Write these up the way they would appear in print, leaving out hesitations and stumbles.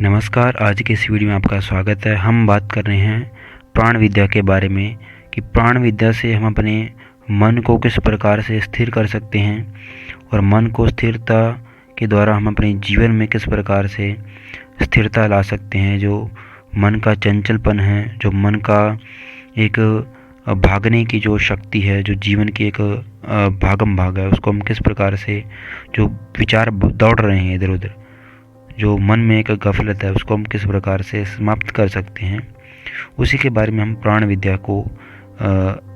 नमस्कार। आज के इस वीडियो में आपका स्वागत है। हम बात कर रहे हैं प्राण विद्या के बारे में कि प्राण विद्या से हम अपने मन को किस प्रकार से स्थिर कर सकते हैं और मन को स्थिरता के द्वारा हम अपने जीवन में किस प्रकार से स्थिरता ला सकते हैं। जो मन का चंचलपन है, जो मन का एक भागने की जो शक्ति है, जो जीवन की एक भागम भाग है, उसको हम किस प्रकार से, जो विचार दौड़ रहे हैं इधर उधर, जो मन में एक गफलत है, उसको हम किस प्रकार से समाप्त कर सकते हैं, उसी के बारे में हम प्राण विद्या को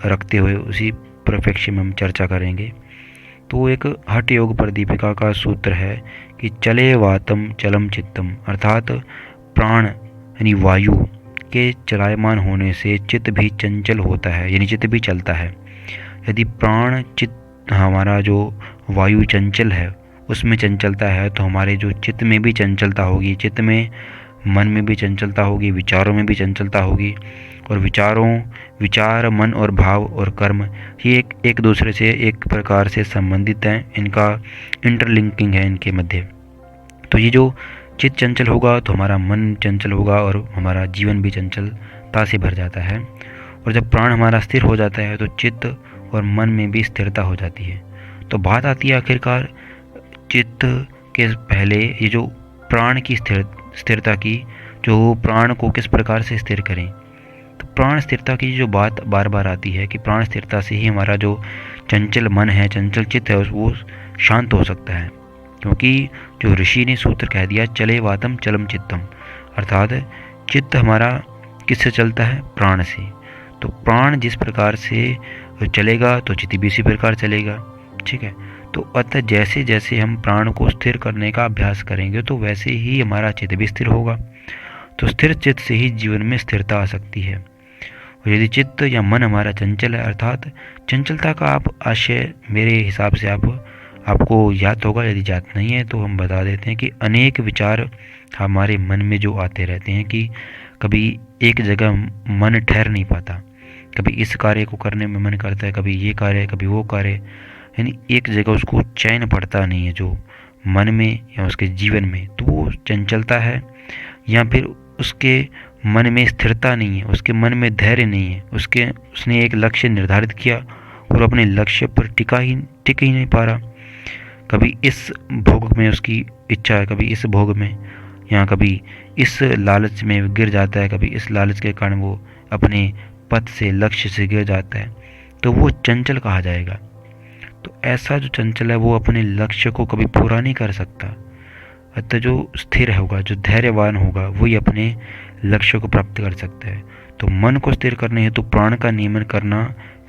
रखते हुए उसी परिप्रेक्ष्य में हम चर्चा करेंगे। तो एक हठ योग प्रदीपिका का सूत्र है कि चले वातम चलम चित्तम, अर्थात प्राण यानी वायु के चलायमान होने से चित्त भी चंचल होता है, यानी चित्त भी चलता है। यदि प्राण चित्त हमारा जो वायु चंचल है उसमें चंचलता है तो हमारे जो चित्त में भी चंचलता होगी, चित्त में मन में भी चंचलता होगी, विचारों में भी चंचलता होगी। और विचार, मन और भाव और कर्म ये एक दूसरे से एक प्रकार से संबंधित हैं, इनका इंटरलिंकिंग है इनके मध्य। तो ये जो चित्त चंचल होगा तो हमारा मन चंचल होगा और हमारा जीवन भी चंचलता से भर जाता है। और जब प्राण हमारा स्थिर हो जाता है तो चित्त और मन में भी स्थिरता हो जाती है। तो बात आती है आखिरकार चित्त के पहले ये जो प्राण की स्थिरता की, जो प्राण को किस प्रकार से स्थिर करें। तो प्राण स्थिरता की जो बात बार बार आती है कि प्राण स्थिरता से ही हमारा जो चंचल मन है, चंचल चित्त है, वो शांत हो सकता है। क्योंकि जो ऋषि ने सूत्र कह दिया चले वातम चलम चित्तम, अर्थात चित्त हमारा किससे चलता है? प्राण से। तो प्राण जिस प्रकार से चलेगा तो चित्त भी इसी प्रकार चलेगा। ठीक है। तो अतः जैसे जैसे हम प्राण को स्थिर करने का अभ्यास करेंगे तो वैसे ही हमारा चित्त भी स्थिर होगा। तो स्थिर चित्त से ही जीवन में स्थिरता आ सकती है। और यदि चित्त या मन हमारा चंचल है, अर्थात चंचलता का आप आशय मेरे हिसाब से आपको याद होगा, यदि याद नहीं है तो हम बता देते हैं कि अनेक विचार हमारे मन में जो आते रहते हैं कि कभी एक जगह मन ठहर नहीं पाता, कभी इस कार्य को करने में मन करता है, कभी ये कार्य, कभी वो कार्य, यानी एक जगह उसको चैन पड़ता नहीं है जो मन में या उसके जीवन में। तो वो चंचलता है, या फिर उसके मन में स्थिरता नहीं है, उसके मन में धैर्य नहीं है, उसने एक लक्ष्य निर्धारित किया और अपने लक्ष्य पर टिक ही नहीं पा रहा। कभी इस भोग में उसकी इच्छा है, कभी इस भोग में, या कभी इस लालच में गिर जाता है, कभी इस लालच के कारण वो अपने पथ से, लक्ष्य से गिर जाता है। तो वो चंचल कहा जाएगा। तो ऐसा जो चंचल है वो अपने लक्ष्य को कभी पूरा नहीं कर सकता। अतः जो स्थिर होगा, जो धैर्यवान होगा, वही अपने लक्ष्य को प्राप्त कर सकता है। तो मन को स्थिर करने हेतु प्राण का नियमन करना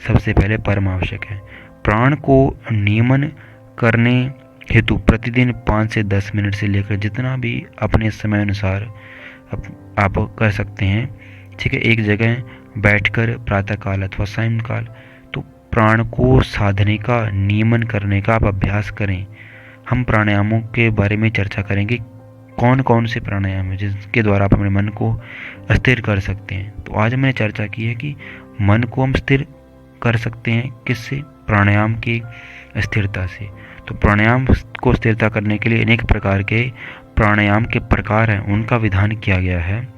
सबसे पहले परम आवश्यक है। प्राण को नियमन करने हेतु प्रतिदिन 5 से 10 मिनट से लेकर जितना भी अपने समय अनुसार आप कर सकते हैं। ठीक है। एक जगह बैठकर प्रातःकाल अथवा सायंकाल तो प्राण को साधने का, नियमन करने का आप अभ्यास करें। हम प्राणायामों के बारे में चर्चा करेंगे, कौन कौन से प्राणायाम हैं जिसके द्वारा आप अपने मन को स्थिर कर सकते हैं। तो आज मैंने चर्चा की है कि मन को हम स्थिर कर सकते हैं किससे? प्राणायाम की स्थिरता से। तो प्राणायाम को स्थिरता करने के लिए अनेक प्रकार के प्राणायाम के प्रकार हैं, उनका विधान किया गया है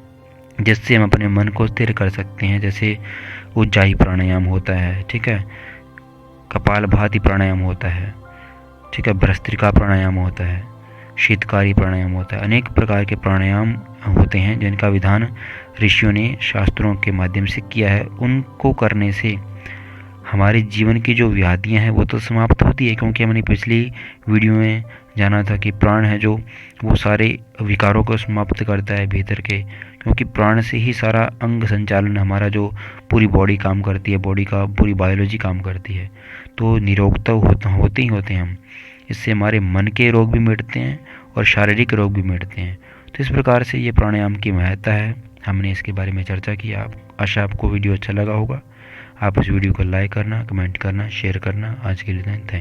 जिससे हम अपने मन को स्थिर कर सकते हैं। जैसे उज्जाई प्राणायाम होता है, ठीक है, कपालभाति प्राणायाम होता है, ठीक है, भ्रस्त्रिका प्राणायाम होता है, शीतकारी प्राणायाम होता है। अनेक प्रकार के प्राणायाम होते हैं जिनका विधान ऋषियों ने शास्त्रों के माध्यम से किया है। उनको करने से हमारे जीवन की जो व्याधियां हैं वो तो समाप्त होती है, क्योंकि हमने पिछली वीडियो में जाना था कि प्राण है जो वो सारे विकारों को समाप्त करता है भीतर के, क्योंकि प्राण से ही सारा अंग संचालन, हमारा जो पूरी बॉडी काम करती है, बॉडी का पूरी बायोलॉजी काम करती है। तो निरोगता होते ही हम, इससे हमारे मन के रोग भी मिटते हैं और शारीरिक रोग भी मिटते हैं। तो इस प्रकार से ये प्राणायाम की महत्ता है, हमने इसके बारे में चर्चा की। आशा आपको वीडियो अच्छा लगा होगा। आप इस वीडियो को लाइक करना, कमेंट करना, शेयर करना। आज के लिए थैंक